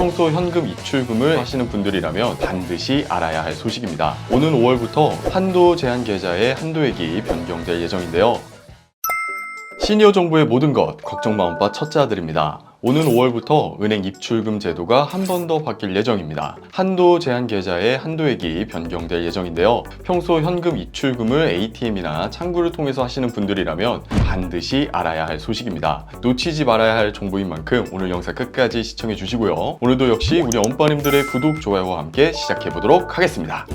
평소 현금 입출금을 하시는 분들이라면 반드시 알아야 할 소식입니다. 오는 5월부터 한도 제한 계좌의 한도액이 변경될 예정인데요. 시니어 정보의 모든 것 걱정 마음바 첫째 아들입니다. 오는 5월부터 은행 입출금 제도가 한 번 더 바뀔 예정입니다. 한도 제한 계좌의 한도액이 변경될 예정인데요. 평소 현금 입출금을 ATM이나 창구를 통해서 하시는 분들이라면 반드시 알아야 할 소식입니다. 놓치지 말아야 할 정보인 만큼 오늘 영상 끝까지 시청해 주시고요. 오늘도 역시 우리 엄빠님들의 구독, 좋아요와 함께 시작해 보도록 하겠습니다.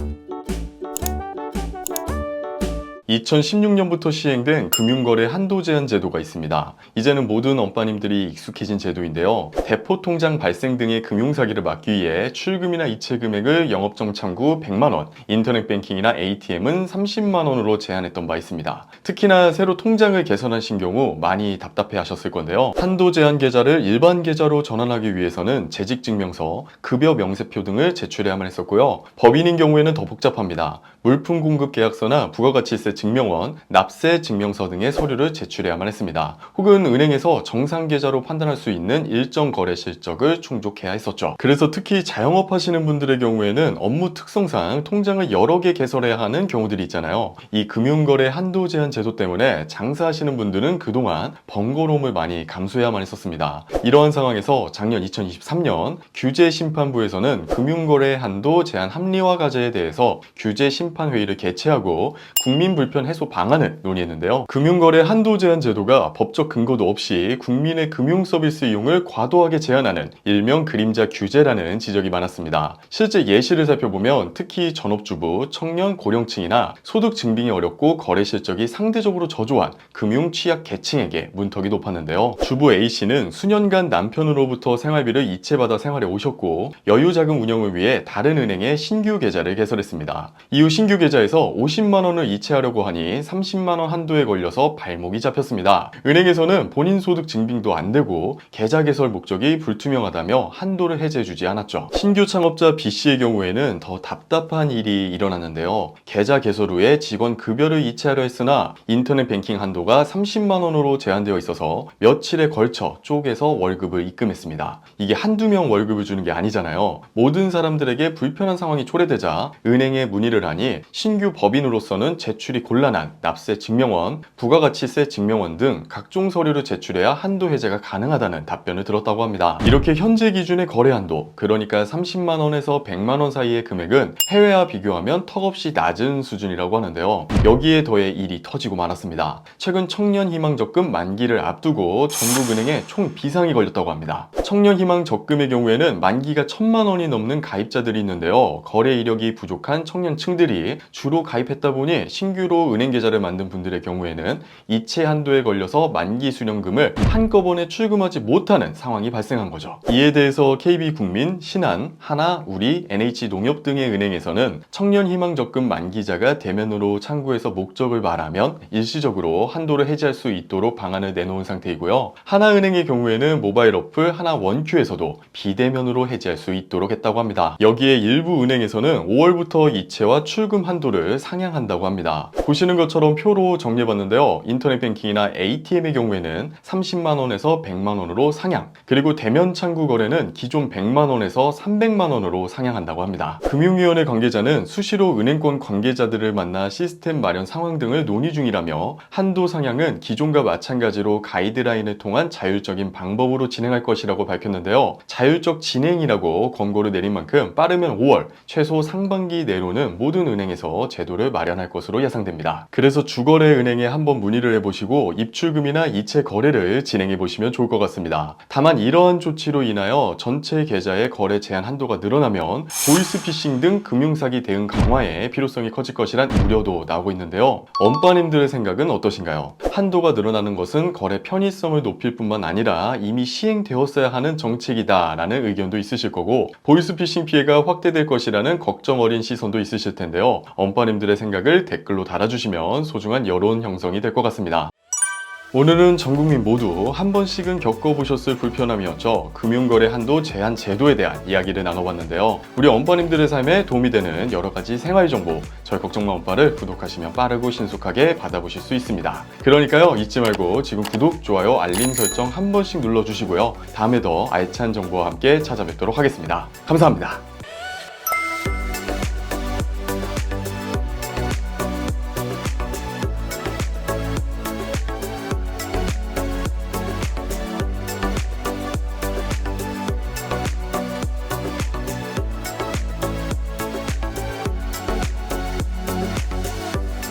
2016년부터 시행된 금융거래 한도 제한 제도가 있습니다. 이제는 모든 엄빠님들이 익숙해진 제도인데요. 대포통장 발생 등의 금융사기를 막기 위해 출금이나 이체 금액을 영업정 창구 100만원, 인터넷 뱅킹이나 ATM은 30만원으로 제한했던 바 있습니다. 특히나 새로 통장을 개설하신 경우 많이 답답해 하셨을 건데요. 한도 제한 계좌를 일반 계좌로 전환하기 위해서는 재직증명서, 급여 명세표 등을 제출해야만 했었고요. 법인인 경우에는 더 복잡합니다. 물품 공급 계약서나 부가가치세 증명원, 납세 증명서 등의 서류를 제출해야만 했습니다. 혹은 은행에서 정상 계좌로 판단할 수 있는 일정 거래 실적을 충족해야 했었죠. 그래서 특히 자영업 하시는 분들의 경우에는 업무 특성상 통장을 여러 개 개설해야 하는 경우들이 있잖아요. 이 금융거래 한도 제한 제도 때문에 장사하시는 분들은 그동안 번거로움을 많이 감수해야만 했었습니다. 이러한 상황에서 작년 2023년 규제심판부에서는 금융거래 한도 제한 합리화 과제에 대해서 규제심판회의를 개최하고 국민 불편 해소 방안을 논의했는데요. 금융거래 한도 제한 제도가 법적 근거도 없이 국민의 금융 서비스 이용을 과도하게 제한하는 일명 그림자 규제라는 지적이 많았습니다. 실제 예시를 살펴보면 특히 전업주부, 청년, 고령층이나 소득 증빙이 어렵고 거래 실적이 상대적으로 저조한 금융 취약 계층에게 문턱이 높았는데요. 주부 A씨는 수년간 남편으로부터 생활비를 이체받아 생활해 오셨고 여유 자금 운영을 위해 다른 은행에 신규 계좌를 개설했습니다. 이후 신규 계좌에서 50만 원을 이체하려고 하니 30만 원 한도에 걸려서 발목이 잡혔습니다. 은행에서는 본인 소득 증빙도 안 되고 계좌 개설 목적이 불투명하다며 한도를 해제해주지 않았죠. 신규 창업자 B씨의 경우에는 더 답답한 일이 일어났는데요. 계좌 개설 후에 직원 급여를 이체하려 했으나 인터넷 뱅킹 한도가 30만 원으로 제한되어 있어서 며칠에 걸쳐 쪼개서 월급을 입금했습니다. 이게 한두 명 월급을 주는 게 아니잖아요. 모든 사람들에게 불편한 상황이 초래되자 은행에 문의를 하니 신규 법인으로서는 제출이 곤란한 납세 증명원, 부가가치세 증명원 등 각종 서류를 제출해야 한도 해제가 가능하다는 답변을 들었다고 합니다. 이렇게 현재 기준의 거래 한도, 그러니까 30만 원에서 100만 원 사이의 금액은 해외와 비교하면 턱없이 낮은 수준이라고 하는데요. 여기에 더해 일이 터지고 말았습니다. 최근 청년희망적금 만기를 앞두고 전국은행에 총 비상이 걸렸다고 합니다. 청년희망적금의 경우에는 만기가 1000만 원이 넘는 가입자들이 있는데요. 거래 이력이 부족한 청년층들이 주로 가입했다 보니 신규로 은행 계좌를 만든 분들의 경우에는 이체 한도에 걸려서 만기 수령금을 한꺼번에 출금하지 못하는 상황이 발생한 거죠. 이에 대해서 KB국민, 신한, 하나, 우리, NH농협 등의 은행에서는 청년희망적금 만기자가 대면으로 창구에서 목적을 말하면 일시적으로 한도를 해제할 수 있도록 방안을 내놓은 상태이고요. 하나은행의 경우에는 모바일 어플 하나원큐에서도 비대면으로 해제할 수 있도록 했다고 합니다. 여기에 일부 은행에서는 5월부터 이체와 출금 한도를 상향한다고 합니다. 보시는 것처럼 표로 정리해봤는데요. 인터넷 뱅킹이나 ATM의 경우에는 30만 원에서 100만 원으로 상향, 그리고 대면 창구 거래는 기존 100만 원에서 300만 원으로 상향한다고 합니다. 금융위원회 관계자는 수시로 은행권 관계자들을 만나 시스템 마련 상황 등을 논의 중이라며 한도 상향은 기존과 마찬가지로 가이드라인을 통한 자율적인 방법으로 진행할 것이라고 밝혔는데요. 자율적 진행이라고 권고를 내린 만큼 빠르면 5월, 최소 상반기 내로는 모든 은행에서 제도를 마련할 것으로 예상됩니다. 그래서 주거래 은행에 한번 문의를 해보시고 입출금이나 이체 거래를 진행해 보시면 좋을 것 같습니다. 다만 이러한 조치로 인하여 전체 계좌의 거래 제한 한도가 늘어나면 보이스피싱 등 금융사기 대응 강화에 필요성이 커질 것이란 우려도 나오고 있는데요. 엄빠님들의 생각은 어떠신가요? 한도가 늘어나는 것은 거래 편의성을 높일 뿐만 아니라 이미 시행되었어야 하는 정책이다 라는 의견도 있으실 거고, 보이스피싱 피해가 확대될 것이라는 걱정 어린 시선도 있으실 텐데요. 엄빠님들의 생각을 댓글로 달아주시면 소중한 여론 형성이 될 것 같습니다. 오늘은 전 국민 모두 한 번씩은 겪어보셨을 불편함이었죠. 금융거래 한도 제한 제도에 대한 이야기를 나눠봤는데요. 우리 엄빠님들의 삶에 도움이 되는 여러 가지 생활정보, 저희 걱정마 엄빠를 구독하시면 빠르고 신속하게 받아보실 수 있습니다. 그러니까요, 잊지 말고 지금 구독, 좋아요, 알림 설정 한 번씩 눌러주시고요. 다음에 더 알찬 정보와 함께 찾아뵙도록 하겠습니다. 감사합니다.